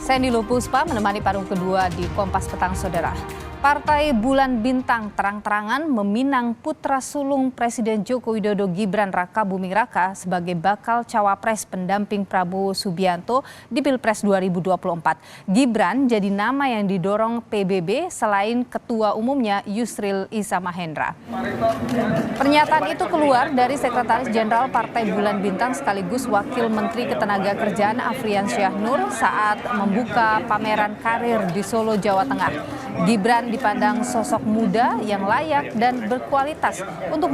Saya Nilu Puspa menemani paruh kedua di Kompas Petang, Saudara. Partai Bulan Bintang terang-terangan meminang putra sulung Presiden Joko Widodo Gibran Raka Buming Raka sebagai bakal cawapres pendamping Prabowo Subianto di Pilpres 2024. Gibran jadi nama yang didorong PBB selain ketua umumnya Yusril Iza Mahendra. Pernyataan itu keluar dari Sekretaris Jenderal Partai Bulan Bintang sekaligus Wakil Menteri Ketenagakerjaan Afrian Syah Nur saat membuka pameran karir di Solo, Jawa Tengah. Gibran dipandang sosok muda yang layak dan berkualitas untuk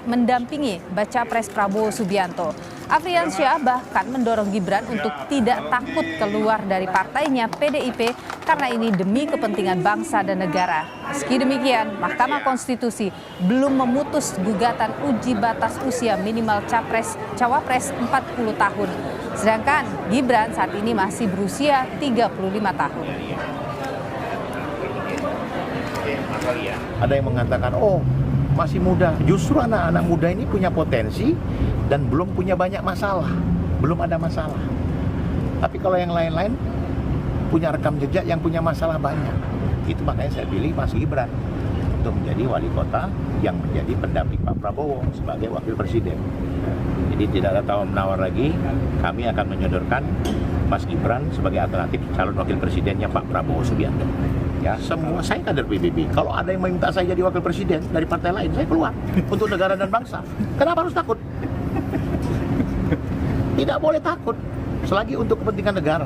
mendampingi baca pres Prabowo Subianto. Afrian Syah bahkan mendorong Gibran untuk tidak takut keluar dari partainya PDIP karena ini demi kepentingan bangsa dan negara. Meski demikian, Mahkamah Konstitusi belum memutus gugatan uji batas usia minimal cawapres 40 tahun. Sedangkan Gibran saat ini masih berusia 35 tahun. Ada yang mengatakan, oh masih muda. Justru anak-anak muda ini punya potensi dan belum punya banyak masalah. Belum ada masalah. Tapi kalau yang lain-lain punya rekam jejak yang punya masalah banyak. Itu makanya saya pilih Mas Gibran untuk menjadi wali kota yang menjadi pendamping Pak Prabowo sebagai wakil presiden. Jadi tidak ada tawar-menawar lagi, kami akan menyodorkan Mas Gibran sebagai alternatif calon wakil presidennya Pak Prabowo Subianto. Ya, semua saya kader PBB. Kalau ada yang meminta saya jadi wakil presiden dari partai lain, saya keluar untuk negara dan bangsa. Kenapa harus takut? Tidak boleh takut, selagi untuk kepentingan negara.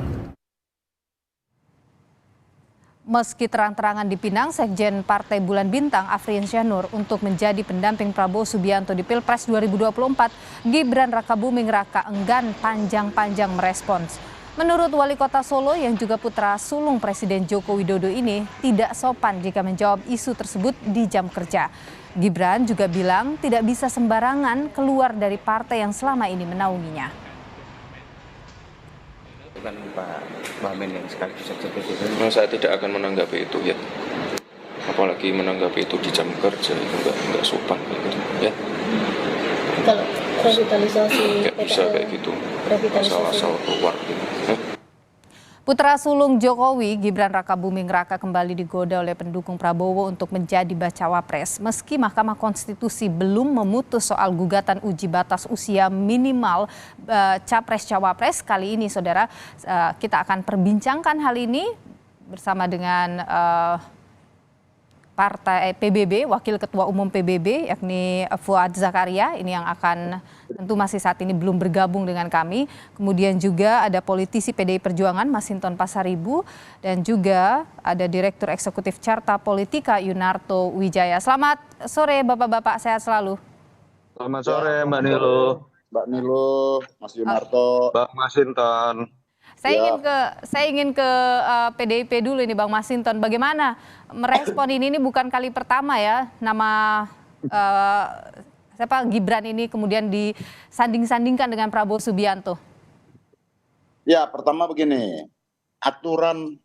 Meski terang-terangan dipinang, Sekjen Partai Bulan Bintang Afrian Syah Nur untuk menjadi pendamping Prabowo Subianto di Pilpres 2024, Gibran Raka Buming Raka enggan panjang-panjang merespons. Menurut Wali Kota Solo yang juga putra sulung Presiden Joko Widodo ini tidak sopan jika menjawab isu tersebut di jam kerja. Gibran juga bilang tidak bisa sembarangan keluar dari partai yang selama ini menaunginya. Bukan Pak Wamen yang sekaligus eksekutif. Saya tidak akan menanggapi itu ya. Apalagi menanggapi itu di jam kerja itu enggak sopan gitu ya. Kalau revitalisasi nggak bisa kayak gitu. Asal-asal keluar gitu. Putra sulung Jokowi, Gibran Raka Buming Raka kembali digoda oleh pendukung Prabowo untuk menjadi bacawa pres. Meski Mahkamah Konstitusi belum memutus soal gugatan uji batas usia minimal capres-cawapres, kali ini saudara kita akan perbincangkan hal ini bersama dengan Partai PBB, Wakil Ketua Umum PBB yakni Fuad Zakaria, ini yang akan tentu masih saat ini belum bergabung dengan kami. Kemudian juga ada politisi PDI Perjuangan Masinton Pasaribu dan juga ada Direktur Eksekutif Carta Politika Yunarto Wijaya. Selamat sore Bapak-bapak, sehat selalu. Selamat sore Mbak Nilu. Mbak Nilu, Mas Yunarto, Mbak Masinton. Saya ingin ke PDIP dulu ini Bang Masinton. Bagaimana merespon ini bukan kali pertama ya nama Gibran ini kemudian disanding-sandingkan dengan Prabowo Subianto. Ya, pertama begini, aturan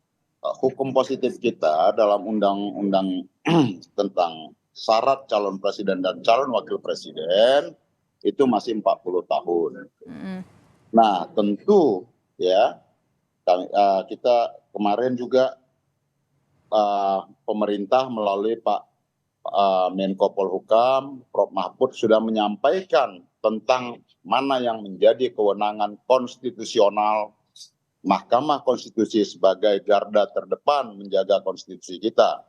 hukum positif kita dalam undang-undang tentang syarat calon presiden dan calon wakil presiden itu masih 40 tahun. Nah, tentu ya kita kemarin juga pemerintah melalui Pak Menko Polhukam, Prof Mahfud sudah menyampaikan tentang mana yang menjadi kewenangan konstitusional Mahkamah Konstitusi sebagai garda terdepan menjaga konstitusi kita.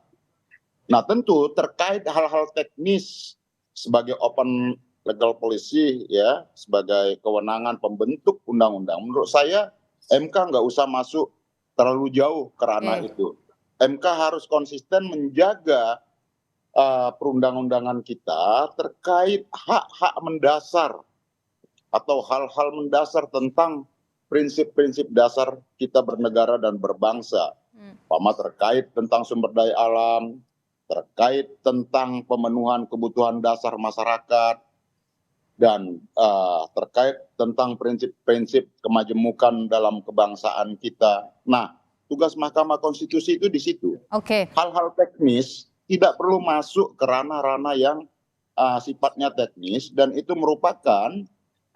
Nah, tentu terkait hal-hal teknis sebagai open legal policy ya, sebagai kewenangan pembentuk undang-undang, menurut saya MK nggak usah masuk terlalu jauh ke ranah itu. MK harus konsisten menjaga perundang-undangan kita terkait hak-hak mendasar atau hal-hal mendasar tentang prinsip-prinsip dasar kita bernegara dan berbangsa. Umpama terkait tentang sumber daya alam, terkait tentang pemenuhan kebutuhan dasar masyarakat, dan terkait tentang prinsip-prinsip kemajemukan dalam kebangsaan kita. Nah, tugas Mahkamah Konstitusi itu di situ. Hal-hal teknis tidak perlu masuk ke ranah-ranah yang sifatnya teknis, dan itu merupakan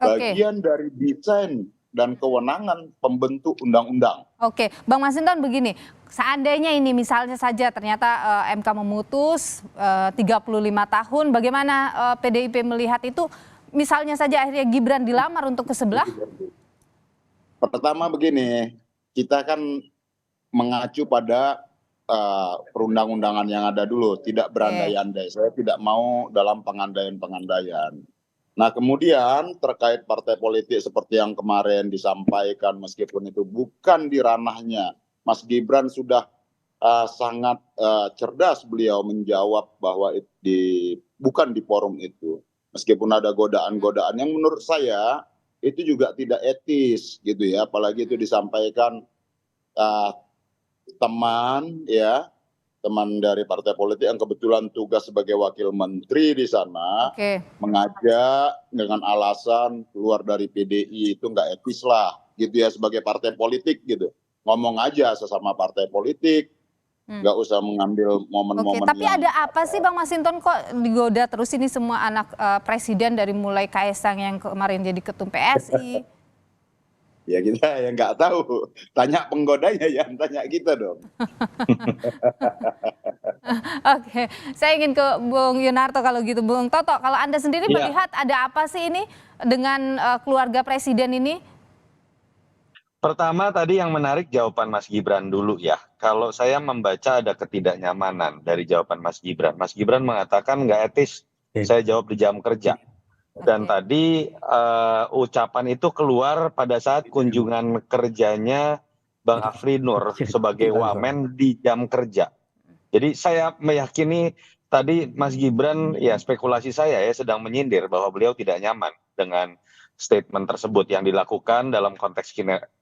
bagian dari desain dan kewenangan pembentuk undang-undang. Oke, Bang Masinton begini, seandainya ini misalnya saja ternyata MK memutus 35 tahun, bagaimana PDIP melihat itu? Misalnya saja akhirnya Gibran dilamar untuk ke sebelah? Pertama begini, kita kan mengacu pada perundang-undangan yang ada dulu, tidak berandai-andai. Saya tidak mau dalam pengandaian-pengandaian. Nah kemudian terkait partai politik seperti yang kemarin disampaikan, meskipun itu bukan di ranahnya, Mas Gibran sudah sangat cerdas beliau menjawab bahwa bukan di forum itu. Meskipun ada godaan-godaan yang menurut saya itu juga tidak etis gitu ya, apalagi itu disampaikan teman dari partai politik yang kebetulan tugas sebagai wakil menteri di sana, mengajak dengan alasan keluar dari PDI, itu nggak etis lah gitu ya, sebagai partai politik gitu. Ngomong aja sesama partai politik, nggak usah mengambil momen-momen. Tapi ada apa sih Bang Masinton kok digoda terus ini semua anak presiden, dari mulai Kaesang yang kemarin jadi ketum PSI? Ya kita yang nggak tahu, tanya penggodanya, ya tanya kita dong. Oke, saya ingin ke Bung Yunarto kalau gitu. Bung Toto, kalau Anda sendiri melihat ada apa sih ini dengan keluarga presiden ini? Pertama tadi yang menarik jawaban Mas Gibran dulu ya. Kalau saya membaca ada ketidaknyamanan dari jawaban Mas Gibran. Mas Gibran mengatakan nggak etis, saya jawab di jam kerja. Dan tadi ucapan itu keluar pada saat kunjungan kerjanya Bang Afri Nur sebagai wamen di jam kerja. Jadi saya meyakini tadi Mas Gibran, ya spekulasi saya ya, sedang menyindir bahwa beliau tidak nyaman dengan statement tersebut yang dilakukan dalam konteks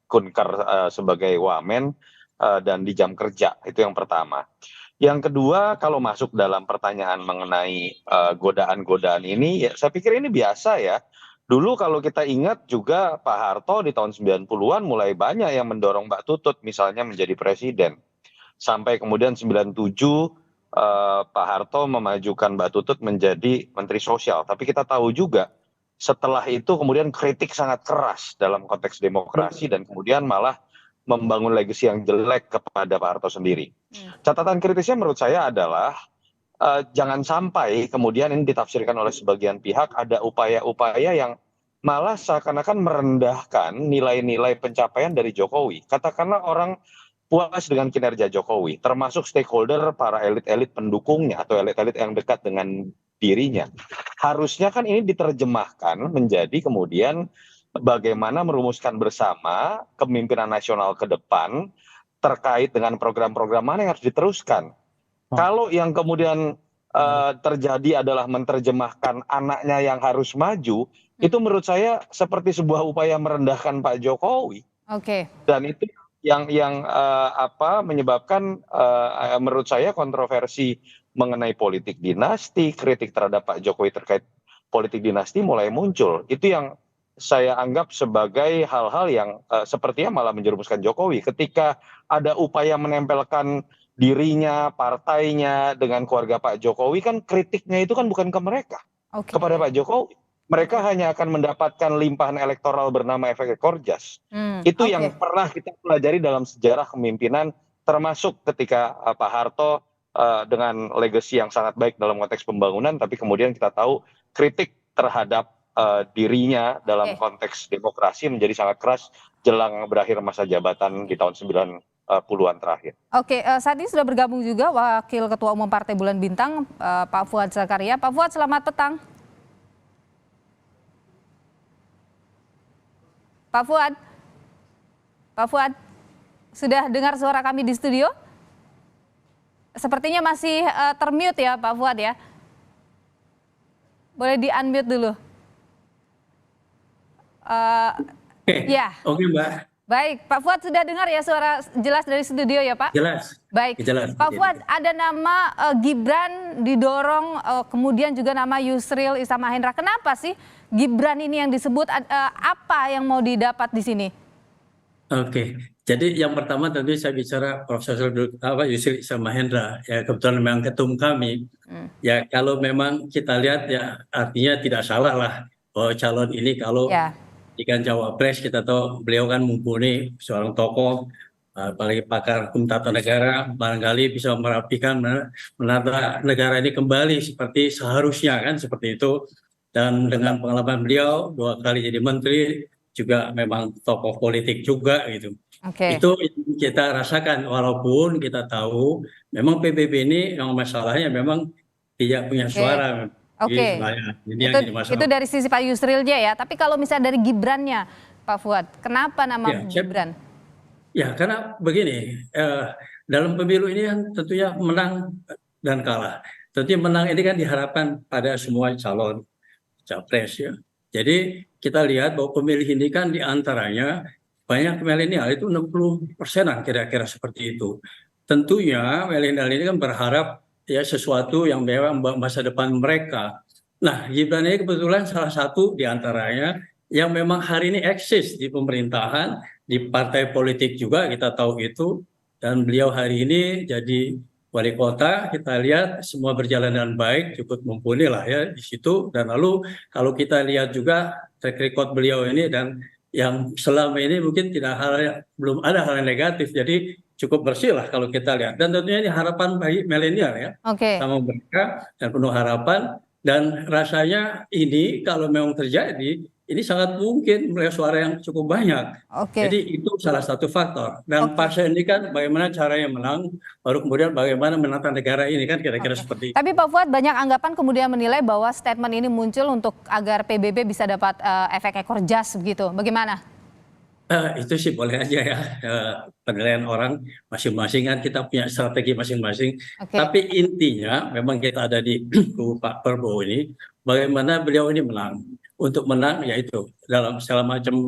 kunker sebagai wamen dan di jam kerja. Itu yang pertama. Yang kedua, kalau masuk dalam pertanyaan mengenai godaan-godaan ini, ya saya pikir ini biasa ya. Dulu kalau kita ingat juga Pak Harto di tahun 90-an mulai banyak yang mendorong Mbak Tutut misalnya menjadi presiden. Sampai kemudian 97 Pak Harto memajukan Mbak Tutut menjadi Menteri Sosial. Tapi kita tahu juga setelah itu kemudian kritik sangat keras dalam konteks demokrasi dan kemudian malah membangun legasi yang jelek kepada Pak Harto sendiri. Catatan kritisnya menurut saya adalah jangan sampai kemudian ini ditafsirkan oleh sebagian pihak ada upaya-upaya yang malah seakan-akan merendahkan nilai-nilai pencapaian dari Jokowi. Katakanlah orang puas dengan kinerja Jokowi, termasuk stakeholder para elit-elit pendukungnya atau elit-elit yang dekat dengan dirinya. Harusnya kan ini diterjemahkan menjadi kemudian bagaimana merumuskan bersama kepemimpinan nasional ke depan terkait dengan program-program mana yang harus diteruskan. Kalau yang kemudian terjadi adalah menerjemahkan anaknya yang harus maju, itu menurut saya seperti sebuah upaya merendahkan Pak Jokowi. Dan itu yang menyebabkan menurut saya kontroversi mengenai politik dinasti, kritik terhadap Pak Jokowi terkait politik dinasti mulai muncul. Itu yang saya anggap sebagai hal-hal yang sepertinya malah menjerumuskan Jokowi. Ketika ada upaya menempelkan dirinya, partainya dengan keluarga Pak Jokowi, kan kritiknya itu kan bukan ke mereka, kepada Pak Jokowi. Mereka hanya akan mendapatkan limpahan elektoral bernama efek ekor jas. Itu yang pernah kita pelajari dalam sejarah kepemimpinan, termasuk ketika Pak Harto dengan legasi yang sangat baik dalam konteks pembangunan, tapi kemudian kita tahu kritik terhadap dirinya dalam konteks demokrasi menjadi sangat keras jelang berakhir masa jabatan di tahun 90-an terakhir. Saat ini sudah bergabung juga Wakil Ketua Umum Partai Bulan Bintang, Pak Fuad Zakaria. Pak Fuad, selamat petang. Pak Fuad, sudah dengar suara kami di studio? Sepertinya masih termute ya Pak Fuad ya. Boleh di-unmute dulu. Oke Mbak. Baik, Pak Fuad sudah dengar ya suara jelas dari studio ya Pak? Jelas. Baik, jelas. Pak Fuad, ada nama Gibran didorong, kemudian juga nama Yusril Iza Mahendra. Kenapa sih Gibran ini yang disebut, apa yang mau didapat di sini? Jadi yang pertama tentu saya bicara Profesor Yusril Iza Mahendra, ya kebetulan memang ketum kami. Ya kalau memang kita lihat ya artinya tidak salah lah bahwa calon ini kalau jika cawapres kita tahu beliau kan mumpuni seorang tokoh, apalagi pakar hukum tata negara, barangkali bisa merapikan menata negara ini kembali seperti seharusnya kan seperti itu. Dan dengan pengalaman beliau 2 kali jadi menteri, juga memang tokoh politik juga gitu. Oke. Itu yang kita rasakan walaupun kita tahu memang PBB ini yang masalahnya memang tidak punya suara. Oke. Ini yang jadi masalah. Itu dari sisi Pak Yusrilnya ya. Tapi kalau misalnya dari Gibrannya, Pak Fuad, kenapa nama Ya, Gibran? Ya, karena begini, dalam pemilu ini kan tentunya menang dan kalah. Tentunya menang ini kan diharapkan pada semua calon capres ya. Jadi kita lihat bahwa pemilih ini kan diantaranya banyak milenial itu 60%-an kira-kira seperti itu. Tentunya milenial ini kan berharap ya sesuatu yang memang masa depan mereka. Nah, Gibran ini kebetulan salah satu diantaranya yang memang hari ini eksis di pemerintahan, di partai politik juga kita tahu itu, dan beliau hari ini jadi wali kota. Kita lihat semua berjalan dengan baik, cukup mumpuni lah ya di situ. Dan lalu kalau kita lihat juga track record beliau ini dan yang selama ini mungkin belum ada hal yang negatif, jadi cukup bersih lah kalau kita lihat. Dan tentunya ini harapan bagi milenial ya, sama mereka dan penuh harapan. Dan rasanya ini kalau memang terjadi, ini sangat mungkin melihat suara yang cukup banyak. Jadi itu salah satu faktor. Dan partai ini kan bagaimana caranya menang, baru kemudian bagaimana menata negara ini kan kira-kira seperti itu. Tapi Pak Fuad, banyak anggapan kemudian menilai bahwa statement ini muncul untuk agar PBB bisa dapat efek ekor jas begitu. Bagaimana? Itu sih boleh aja ya, penilaian orang masing-masing kan kita punya strategi masing-masing. Tapi intinya memang kita ada di kubu Pak Prabowo ini, bagaimana beliau ini menang. Untuk menang yaitu dalam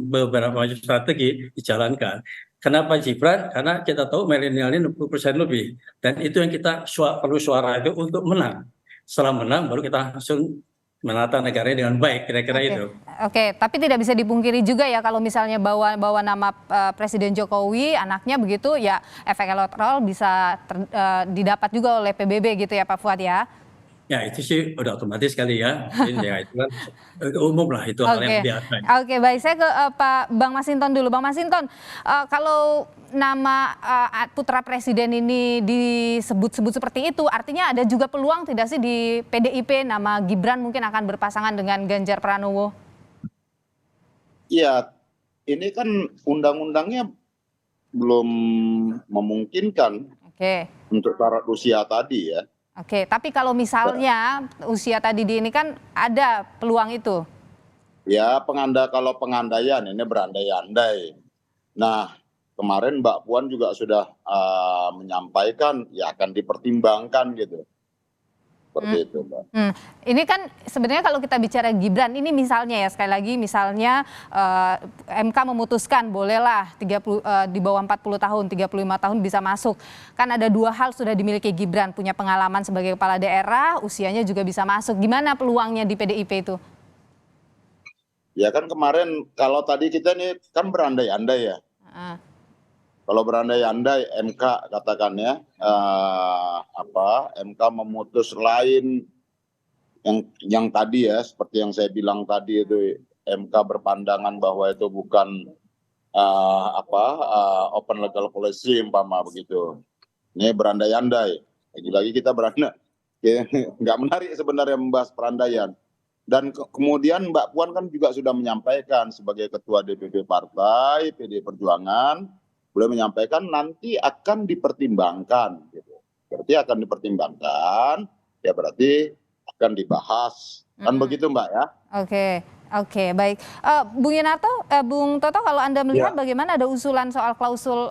beberapa macam strategi dijalankan. Kenapa Gibran? Karena kita tahu milenial ini 60% lebih. Dan itu yang kita perlu suara itu untuk menang. Setelah menang baru kita langsung menata negara dengan baik, kira-kira itu. Tapi tidak bisa dipungkiri juga ya kalau misalnya bawa nama Presiden Jokowi, anaknya begitu ya efek elektoral bisa didapat juga oleh PBB gitu ya Pak Fuad ya. Ya itu sih udah otomatis kali ya. Ya itu kan umum lah, itu hal yang biasa. Baik, saya ke Pak Bang Masinton dulu. Bang Masinton, kalau nama putra presiden ini disebut-sebut seperti itu, artinya ada juga peluang tidak sih di PDIP nama Gibran mungkin akan berpasangan dengan Ganjar Pranowo? Iya, ini kan undang-undangnya belum memungkinkan untuk syarat usia tadi ya. Tapi kalau misalnya usia tadi ini kan ada peluang itu. Ya, kalau pengandaian ini berandai-andai. Nah, kemarin Mbak Puan juga sudah menyampaikan ya akan dipertimbangkan gitu. Seperti itu, Mbak. Ini kan sebenarnya kalau kita bicara Gibran ini misalnya ya sekali lagi misalnya MK memutuskan bolehlah di bawah 40 tahun, 35 tahun bisa masuk. Kan ada 2 hal sudah dimiliki Gibran, punya pengalaman sebagai kepala daerah, usianya juga bisa masuk. Gimana peluangnya di PDIP itu? Ya kan kemarin kalau tadi kita ini kan berandai-andai ya. Kalau berandai-andai MK katakannya MK memutus lain yang tadi ya seperti yang saya bilang tadi itu MK berpandangan bahwa itu bukan open legal policy umpama begitu. Ini berandai-andai. Lagi-lagi kita berandai. Nggak menarik sebenarnya membahas perandaian. Dan kemudian Mbak Puan kan juga sudah menyampaikan sebagai ketua DPP Partai PD Perjuangan, boleh menyampaikan nanti akan dipertimbangkan gitu. Berarti akan dipertimbangkan, ya berarti akan dibahas. Kan begitu Mbak ya? Oke, baik. Bung Yunarto, Bung Toto, kalau Anda melihat bagaimana ada usulan soal klausul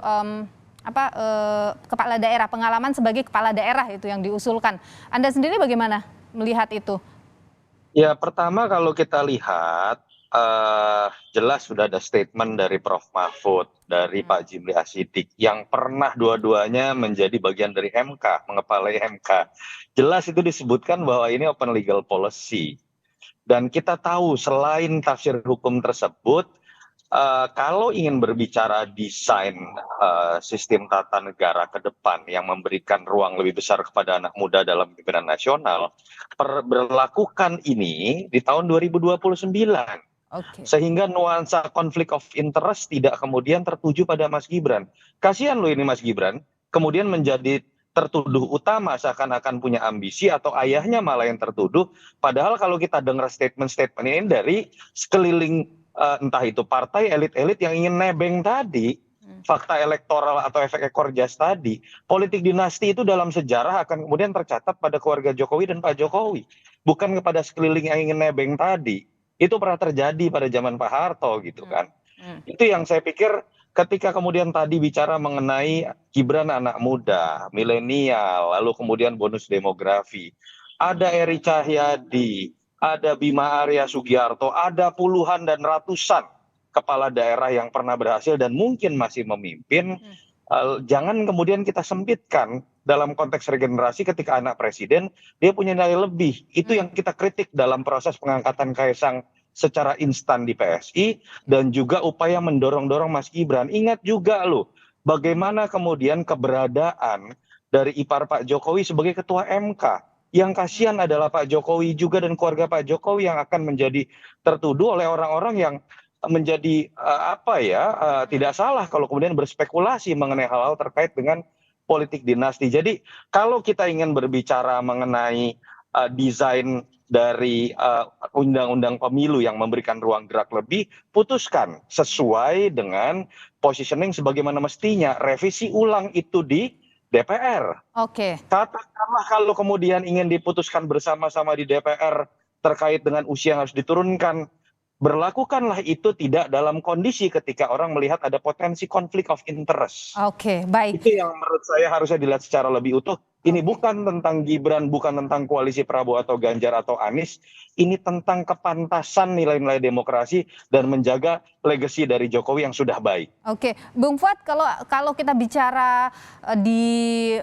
kepala daerah, pengalaman sebagai kepala daerah itu yang diusulkan. Anda sendiri bagaimana melihat itu? Ya, pertama kalau kita lihat jelas sudah ada statement dari Prof. Mahfud, dari Pak Jimli Asyidik yang pernah dua-duanya menjadi bagian dari MK, mengepalai MK. Jelas itu disebutkan bahwa ini open legal policy. Dan kita tahu selain tafsir hukum tersebut, kalau ingin berbicara desain sistem tata negara ke depan yang memberikan ruang lebih besar kepada anak muda dalam pimpinan nasional, berlakukan ini di tahun 2029. Oke. Sehingga nuansa konflik of interest tidak kemudian tertuju pada Mas Gibran. Kasihan loh ini Mas Gibran, kemudian menjadi tertuduh utama seakan-akan punya ambisi atau ayahnya malah yang tertuduh. Padahal kalau kita dengar statement-statement ini dari sekeliling entah itu partai elit-elit yang ingin nebeng tadi, fakta elektoral atau efek ekor jas tadi, politik dinasti itu dalam sejarah akan kemudian tercatat pada keluarga Jokowi dan Pak Jokowi. Bukan kepada sekeliling yang ingin nebeng tadi. Itu pernah terjadi pada zaman Pak Harto gitu kan. Itu yang saya pikir ketika kemudian tadi bicara mengenai Gibran anak muda, milenial, lalu kemudian bonus demografi. Ada Eri Cahyadi, ada Bima Arya Sugiarto, ada puluhan dan ratusan kepala daerah yang pernah berhasil dan mungkin masih memimpin. Jangan kemudian kita sempitkan dalam konteks regenerasi ketika anak presiden dia punya nilai lebih. Itu yang kita kritik dalam proses pengangkatan Kaisang secara instan di PSI dan juga upaya mendorong-dorong Mas Gibran. Ingat juga loh bagaimana kemudian keberadaan dari ipar Pak Jokowi sebagai ketua MK. Yang kasihan adalah Pak Jokowi juga dan keluarga Pak Jokowi yang akan menjadi tertuduh oleh orang-orang yang menjadi tidak salah kalau kemudian berspekulasi mengenai hal-hal terkait dengan politik dinasti. Jadi kalau kita ingin berbicara mengenai desain dari undang-undang pemilu yang memberikan ruang gerak lebih, putuskan sesuai dengan positioning sebagaimana mestinya. Revisi ulang itu di DPR. Oke. Katakanlah kalau kemudian ingin diputuskan bersama-sama di DPR terkait dengan usia yang harus diturunkan, berlakukanlah itu tidak dalam kondisi ketika orang melihat ada potensi konflik of interest. Oke, baik. Itu yang menurut saya harusnya dilihat secara lebih utuh. Ini bukan tentang Gibran, bukan tentang koalisi Prabowo atau Ganjar atau Anies. Ini tentang kepantasan nilai-nilai demokrasi dan menjaga legasi dari Jokowi yang sudah baik. Oke, Bung Fuad, kalau kita bicara di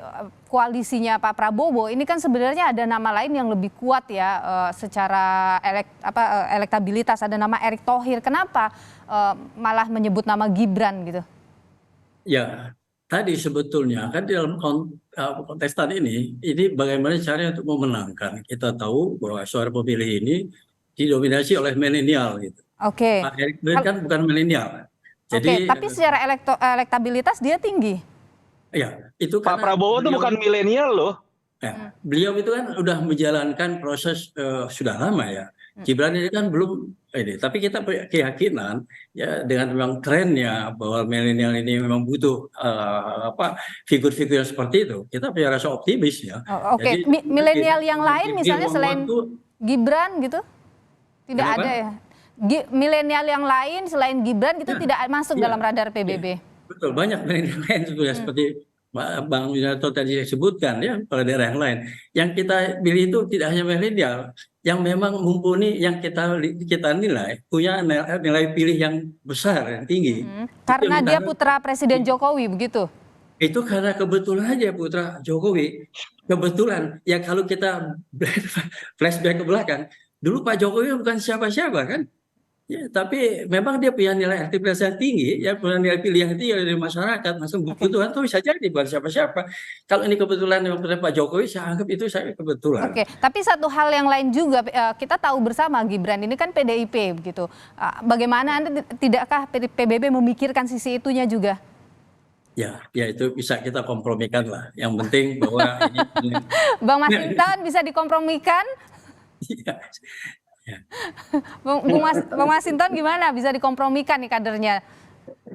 koalisinya Pak Prabowo, ini kan sebenarnya ada nama lain yang lebih kuat ya secara elektabilitas. Ada nama Erick Thohir. Kenapa malah menyebut nama Gibran gitu? Ya, tadi sebetulnya kan di dalam kontestan ini bagaimana caranya untuk memenangkan. Kita tahu bahwa suara pemilih ini didominasi oleh milenial gitu. Oke. Pak Erick Thohir kan bukan milenial. Oke, tapi secara elektabilitas dia tinggi. Ya, itu Pak Prabowo itu bukan milenial loh. Ya, beliau itu kan udah menjalankan proses sudah lama ya. Gibran ini kan belum ini, tapi kita punya keyakinan ya dengan memang trennya bahwa milenial ini memang butuh figur-figur seperti itu. Kita punya rasa optimis ya. Oke, milenial yang lain misalnya selain Gibran gitu tidak ada ya. Milenial yang lain selain Gibran gitu tidak masuk dalam radar PBB. Betul, banyak milenial lain juga seperti Bang Yunarto tadi sebutkan ya pada daerah yang lain. Yang kita pilih itu tidak hanya milenial, yang memang mumpuni, yang kita nilai punya nilai pilih yang besar, yang tinggi. Karena dia putra Presiden Jokowi begitu? Itu karena kebetulan aja putra Jokowi. Kebetulan ya kalau kita flashback ke belakang, dulu Pak Jokowi bukan siapa-siapa kan? Ya, tapi memang dia punya nilai elektabilitas yang tinggi, ya punya nilai pilih yang tinggi dari masyarakat, langsung kebutuhan itu bisa jadi bukan siapa-siapa. Kalau ini kebetulan yang Pak Jokowi, saya anggap itu saya kebetulan. Oke, tapi satu hal yang lain juga kita tahu bersama Gibran ini kan PDIP begitu. Bagaimana tidakkah PBB memikirkan sisi itunya juga? Ya itu bisa kita kompromikan lah. Yang penting bahwa ini Bang Masinton bisa dikompromikan? Ya. Bang Masinton gimana bisa dikompromikan nih kadernya?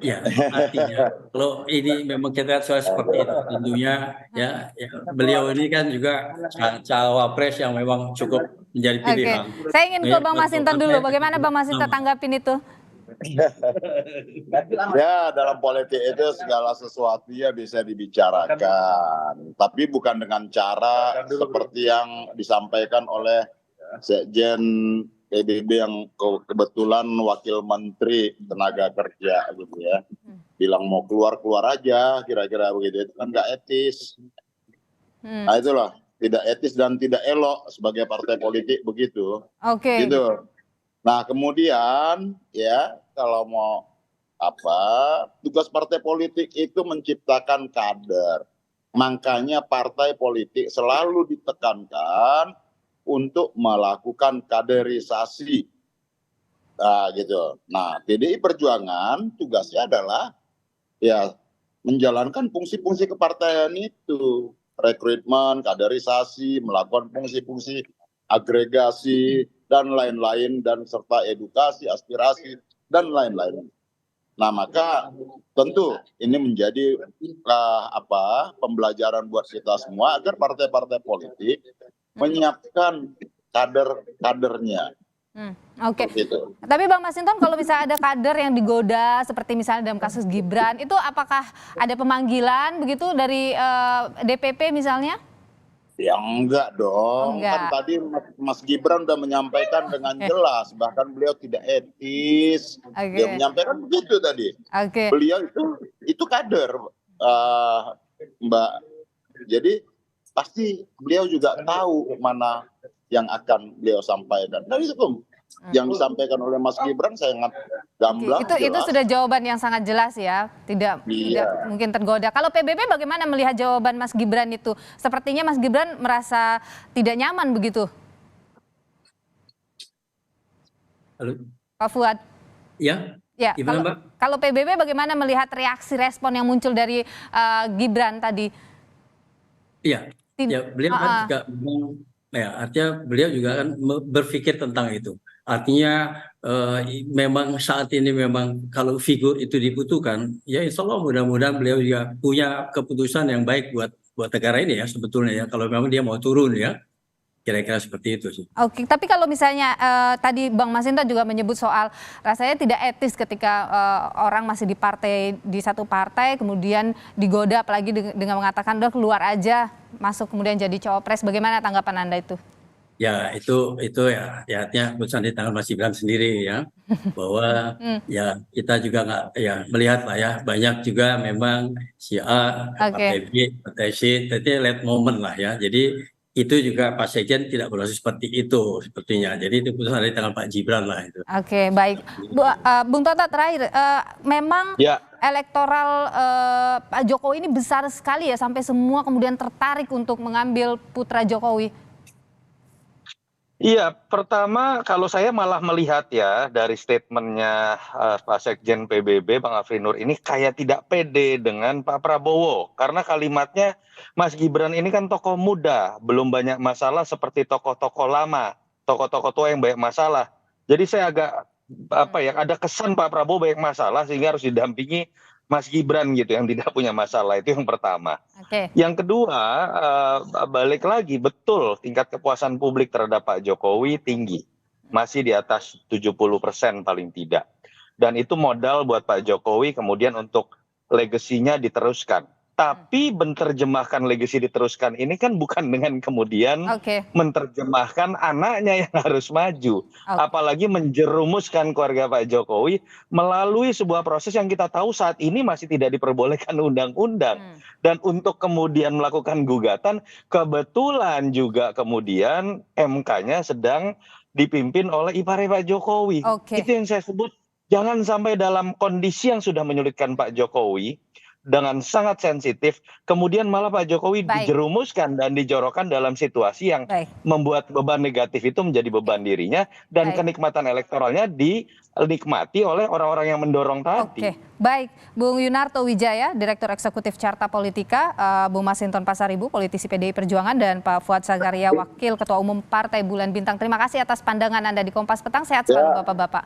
Ya, artinya kalau ini memang kita lihat soal seperti itu tentunya ya beliau ini kan juga cawapres yang memang cukup menjadi pilihan. Oke. Saya ingin ke Bang Masinton dulu. Bagaimana Bang Masinton tanggapin itu? Ya, dalam politik itu segala sesuatu ya bisa dibicarakan, tapi bukan dengan cara seperti yang disampaikan oleh Sekjen PBB yang kebetulan wakil menteri tenaga kerja gitu ya, bilang mau keluar aja kira-kira begitu. Itu kan nggak etis. Nah itulah tidak etis dan tidak elok sebagai partai politik begitu. Oke. Gitu. Nah kemudian ya kalau mau tugas partai politik itu menciptakan kader. Makanya partai politik selalu ditekankan untuk melakukan kaderisasi. Gitu. Nah, PDI Perjuangan tugasnya adalah ya menjalankan fungsi-fungsi kepartaian itu, rekrutmen, kaderisasi, melakukan fungsi-fungsi agregasi dan lain-lain, dan serta edukasi, aspirasi dan lain-lain. Nah, maka tentu ini menjadi pembelajaran buat kita semua agar partai-partai politik menyiapkan kader-kadernya. Oke. Gitu. Tapi Bang Masinton, kalau misalnya ada kader yang digoda seperti misalnya dalam kasus Gibran, itu apakah ada pemanggilan begitu dari DPP misalnya? Ya enggak dong. Enggak. Kan tadi Mas Gibran udah menyampaikan dengan jelas, bahkan beliau tidak etis. Dia menyampaikan begitu tadi. Beliau itu kader, Mbak. Jadi pasti beliau juga tahu mana yang akan beliau sampaikan. Dan itu yang disampaikan oleh Mas Gibran sangat gamblang. Itu sudah jawaban yang sangat jelas ya, tidak mungkin tergoda. Kalau PBB bagaimana melihat jawaban Mas Gibran itu? Sepertinya Mas Gibran merasa tidak nyaman begitu. Halo. Pak Fuad. Ya. Gimana, Mbak? Kalau PBB bagaimana melihat reaksi respon yang muncul dari Gibran tadi? Iya. Ya, beliau kan juga artinya beliau juga kan berpikir tentang itu. Artinya memang saat ini memang kalau figur itu dibutuhkan, ya insya Allah mudah-mudahan beliau juga punya keputusan yang baik buat negara ini ya sebetulnya ya. Kalau memang dia mau turun ya, kira-kira seperti itu sih. Oke, tapi kalau misalnya tadi Bang Masinton juga menyebut soal rasanya tidak etis ketika orang masih di satu partai kemudian digoda, apalagi dengan mengatakan udah keluar aja, masuk kemudian jadi cawapres. Bagaimana tanggapan Anda itu? Ya itu ya artinya keputusan di tangan Mas Gibran sendiri ya, bahwa ya kita juga nggak melihat lah ya, banyak juga memang si A, partai B, partai C, tapi late moment lah ya. Jadi itu juga Pak Sekjen tidak berhasil seperti itu sepertinya. Jadi itu keputusan dari tangan Pak Gibran lah itu. Oke, baik. Bung Tota terakhir, memang elektoral Pak Jokowi ini besar sekali ya, sampai semua kemudian tertarik untuk mengambil putra Jokowi. Iya, pertama kalau saya malah melihat ya dari statementnya Pak Sekjen PBB Bang Afri Nur ini kayak tidak pede dengan Pak Prabowo. Karena kalimatnya Mas Gibran ini kan tokoh muda, belum banyak masalah seperti tokoh-tokoh lama, tokoh-tokoh tua yang banyak masalah. Jadi saya agak ada kesan Pak Prabowo banyak masalah sehingga harus didampingi Mas Gibran gitu yang tidak punya masalah. Itu yang pertama. Yang kedua, balik lagi, betul tingkat kepuasan publik terhadap Pak Jokowi tinggi, masih di atas 70% paling tidak, dan itu modal buat Pak Jokowi kemudian untuk legasinya diteruskan. Tapi menerjemahkan legasi diteruskan ini kan bukan dengan kemudian menerjemahkan anaknya yang harus maju. Apalagi menjerumuskan keluarga Pak Jokowi melalui sebuah proses yang kita tahu saat ini masih tidak diperbolehkan undang-undang. Dan untuk kemudian melakukan gugatan, kebetulan juga kemudian MK-nya sedang dipimpin oleh ipare Pak Jokowi. Itu yang saya sebut, jangan sampai dalam kondisi yang sudah menyulitkan Pak Jokowi, dengan sangat sensitif, kemudian malah Pak Jokowi dijerumuskan dan dijorokkan dalam situasi yang membuat beban negatif itu menjadi beban dirinya, dan kenikmatan elektoralnya dinikmati oleh orang-orang yang mendorong tadi. Baik, Bung Yunarto Wijaya, Direktur Eksekutif Carta Politika, Bung Masinton Pasaribu, politisi PDI Perjuangan, dan Pak Fuad Sagaria, Wakil Ketua Umum Partai Bulan Bintang. Terima kasih atas pandangan Anda di Kompas Petang. Sehat selalu Bapak-Bapak.